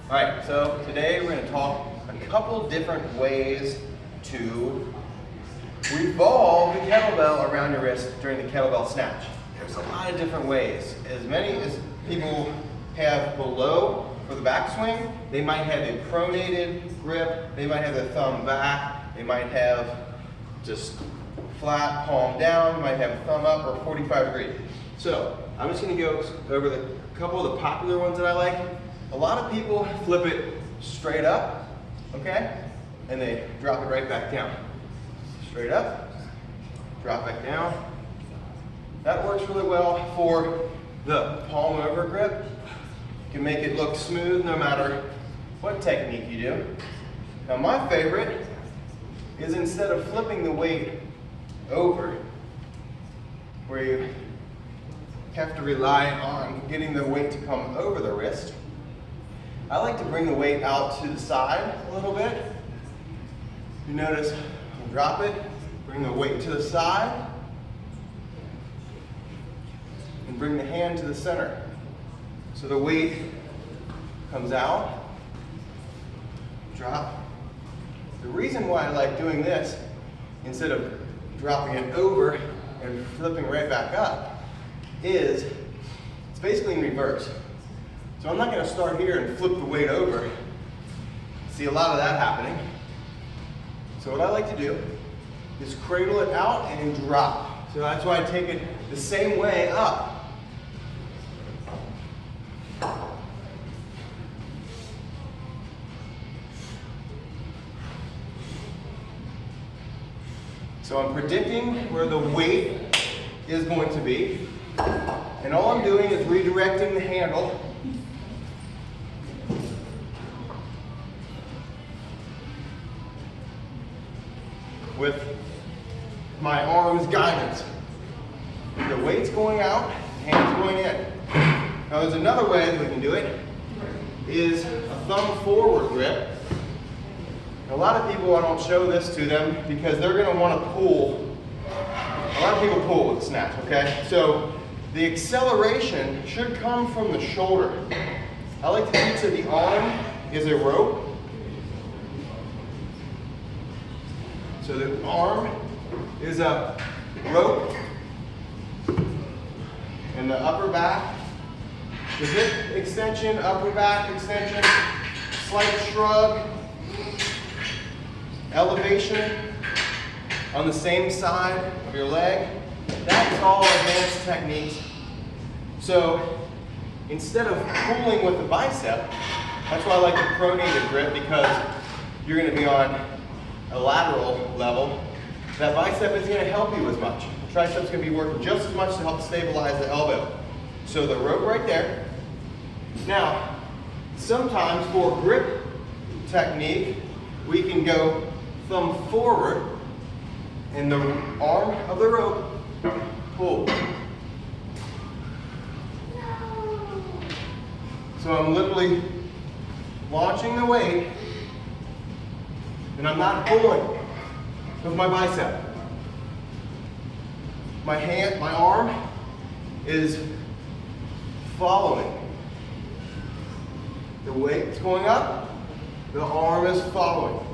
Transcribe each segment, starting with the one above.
All right, so today we're going to talk a couple different ways to revolve the kettlebell around your wrist during the kettlebell snatch. There's a lot of different ways. As many as people have below for the backswing, they might have a pronated grip, they might have their thumb back, they might have just flat palm down, might have thumb up or 45 degree. So I'm just going to go over a couple of the popular ones that I like. A lot of people flip it straight up, okay? And they drop it right back down. Straight up, drop back down. That works really well for the palm over grip. You can make it look smooth no matter what technique you do. Now my favorite is instead of flipping the weight over, where you have to rely on getting the weight to come over the wrist, I like to bring the weight out to the side a little bit. You notice, drop it, bring the weight to the side, and bring the hand to the center. So the weight comes out, drop. The reason why I like doing this, instead of dropping it over and flipping right back up, is it's basically in reverse. So I'm not going to start here and flip the weight over. See a lot of that happening. So what I like to do is cradle it out and drop. So that's why I take it the same way up. So I'm predicting where the weight is going to be. And all I'm doing is redirecting the handle with my arm's guidance. The weight's going out, hand's going in. Now there's another way that we can do it, is a thumb forward grip. A lot of people, I don't show this to them because they're going to want to pull. A lot of people pull with the snatch, okay? So the acceleration should come from the shoulder. I like to teach that the arm is a rope. So the arm is a rope, and the upper back, the hip extension, upper back extension, slight shrug, elevation on the same side of your leg. That's all advanced techniques. So instead of pulling with the bicep, that's why I like the pronated grip, because you're going to be on a lateral level. That bicep isn't going to help you as much. The tricep's going to be working just as much to help stabilize the elbow. So the rope right there. Now, sometimes for grip technique, we can go thumb forward and the arm of the rope pull. So I'm literally launching the weight, and I'm not pulling with my bicep. My hand, my arm is following. The weight's going up, the arm is following.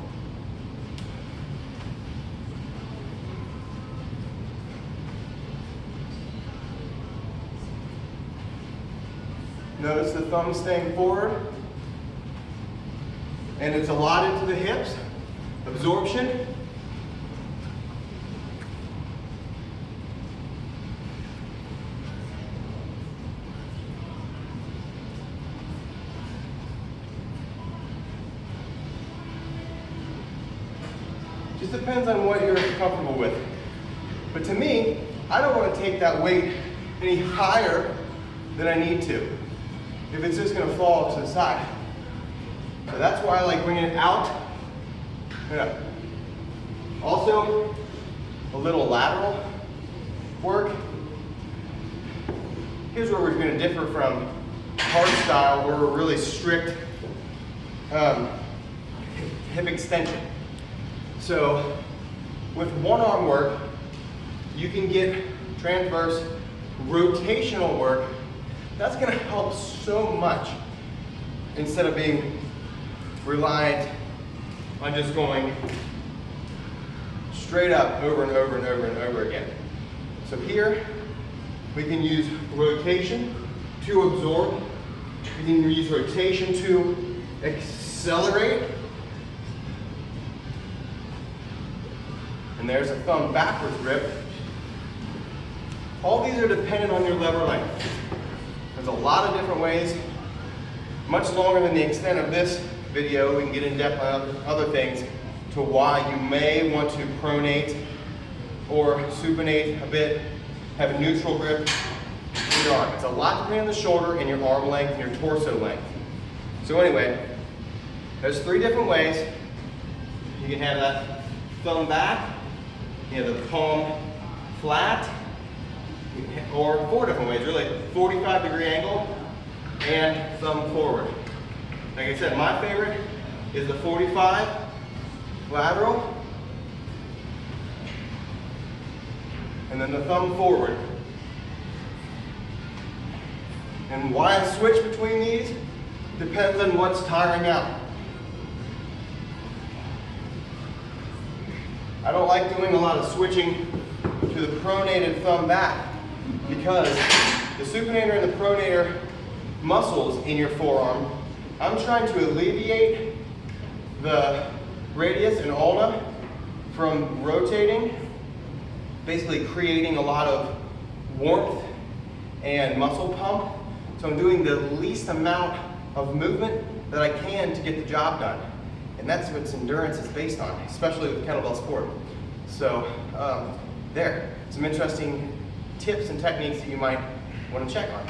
Notice the thumb staying forward, and it's allotted to the hips. Absorption. Just depends on what you're comfortable with. But to me, I don't want to take that weight any higher than I need to, if it's just going to fall to the side. So that's why I like bringing it out. Yeah. Also, a little lateral work. Here's where we're going to differ from hard style, where we're really strict hip extension. So with one arm work, you can get transverse rotational work. That's going to help so much instead of being reliant on just going straight up over and over and over and over again. So here, we can use rotation to absorb. We can use rotation to accelerate. And there's a thumb backwards grip. All these are dependent on your lever length. There's a lot of different ways, much longer than the extent of this video. We can get in depth on other things to why you may want to pronate or supinate a bit, have a neutral grip in your arm. It's a lot depending on the shoulder and your arm length and your torso length. So anyway, there's 3 different ways. You can have that thumb back, you have the palm flat, or 4 different ways, really. 45-degree angle and thumb forward. Like I said, my favorite is the 45 lateral, and then the thumb forward. And why I switch between these depends on what's tiring out. I don't like doing a lot of switching to the pronated thumb back because the supinator and the pronator muscles in your forearm, I'm trying to alleviate the radius and ulna from rotating, basically creating a lot of warmth and muscle pump. So I'm doing the least amount of movement that I can to get the job done. And that's what endurance is based on, especially with kettlebell sport. So there, some interesting tips and techniques that you might want to check on.